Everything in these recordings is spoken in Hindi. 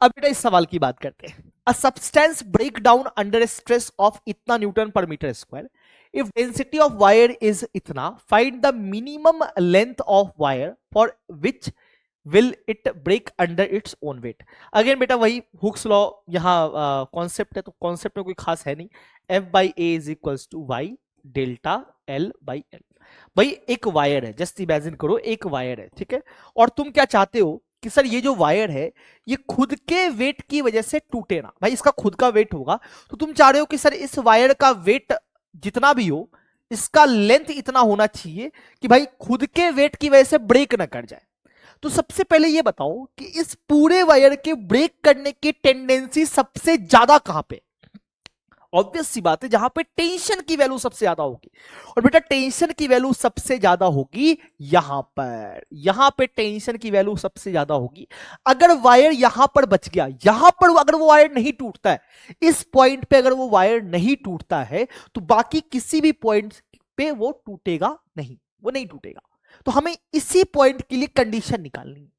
अब बेटा इस सवाल की बात करते हैं। A substance break down under stress of इतना न्यूटन पर metre square, if density of wire is इतना, find the minimum length of wire for which will it break under its own weight. Again बेटा वही हुक्स लॉ यहाँ कॉन्सेप्ट है, तो कॉन्सेप्ट में कोई खास है नहीं। F by A is equals to Y delta L by L. भाई एक वायर है, जस्ट इमेजिन करो एक वायर है, ठीक है, और तुम क्या चाहते हो कि सर ये जो वायर है ये खुद के वेट की वजह से टूटे ना। भाई इसका खुद का वेट होगा, तो तुम चाह रहे हो कि सर इस वायर का वेट जितना भी हो, इसका लेंथ इतना होना चाहिए कि भाई खुद के वेट की वजह से ब्रेक ना कर जाए। तो सबसे पहले ये बताओ कि इस पूरे वायर के ब्रेक करने की टेंडेंसी सबसे ज्यादा कहां पे? ऑब्वियस सी बात है जहां पे टेंशन की वैल्यू सबसे ज्यादा होगी। और बेटा टेंशन की वैल्यू सबसे ज्यादा होगी यहां पे टेंशन की वैल्यू सबसे ज्यादा होगी। अगर वायर यहां पर बच गया, यहां पर अगर वो वायर नहीं टूटता है, इस पॉइंट पे अगर वो वायर नहीं टूटता है, तो बाकी किसी भी पॉइंट पे वो टूटेगा नहीं, वो नहीं टूटेगा। तो हमें इसी पॉइंट के लिए कंडीशन निकालनी है।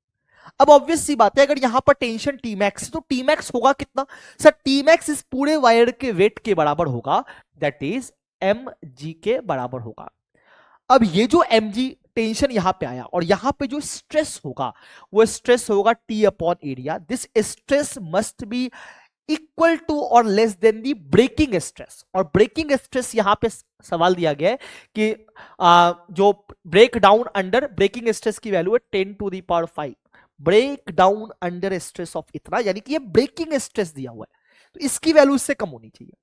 अब ऑब्वियस सी बात है, अगर यहां पर टेंशन टी मैक्स, तो टी मैक्स होगा कितना? सर टी मैक्स इस पूरे वायर के वेट के बराबर होगा, दैट इज एम जी के बराबर होगा। अब ये जो एम जी टेंशन यहां पे आया, और यहां पे जो स्ट्रेस होगा वो स्ट्रेस होगा T upon area. This stress must be equal to और less than the breaking stress. और ब्रेकिंग स्ट्रेस यहां पे सवाल दिया गया है कि जो break down under breaking stress की वैल्यू है 10 to the power 5। Break down under stress of इतना, यानी कि ये ब्रेकिंग स्ट्रेस दिया हुआ है, तो इसकी वैल्यू इससे कम होनी चाहिए,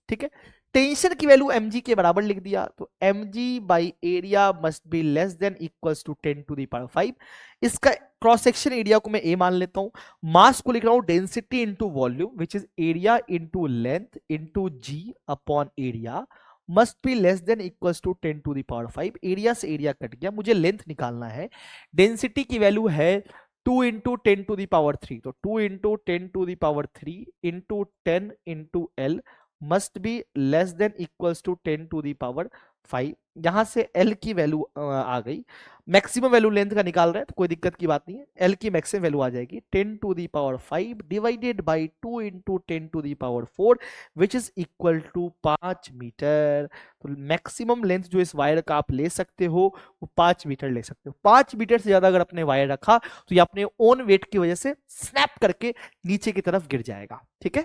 ठीक है। टेंशन की वैल्यू mg के बराबर लिख दिया, तो mg by area must be less than equals to 10 to the power 5। इसका क्रॉस सेक्शन एरिया को मैं a मान लेता हूं, मास को लिख रहा हूं density into volume which is area into length into g upon area must be less than equals to 10 to the power 5। Area से एरिया कट गया, मुझे लेंथ निकालना है। डेंसिटी की वैल्यू है 2 इंटू 10 टू दी पावर 3, तो 2 into 10 to the power 3 into 10 into L must be less than equals to 10 to the power 5। यहां से L की वैल्यू आ गई, मैक्सिमम वैल्यू लेंथ का निकाल रहे हैं तो कोई दिक्कत की बात नहीं है। L की मैक्सिमम वैल्यू आ जाएगी 10 to the power 5 divided by 2 into 10 to the power 4 which is equal to 5 metre. तो मैक्सिमम लेंथ जो इस वायर का आप ले सकते हो वो 5 मीटर ले सकते हो। 5 मीटर से ज्यादा अगर अपने वायर रखा तो ये अपने ओन वेट की वजह से स्नैप करके नीचे की तरफ गिर जाएगा, ठीक है।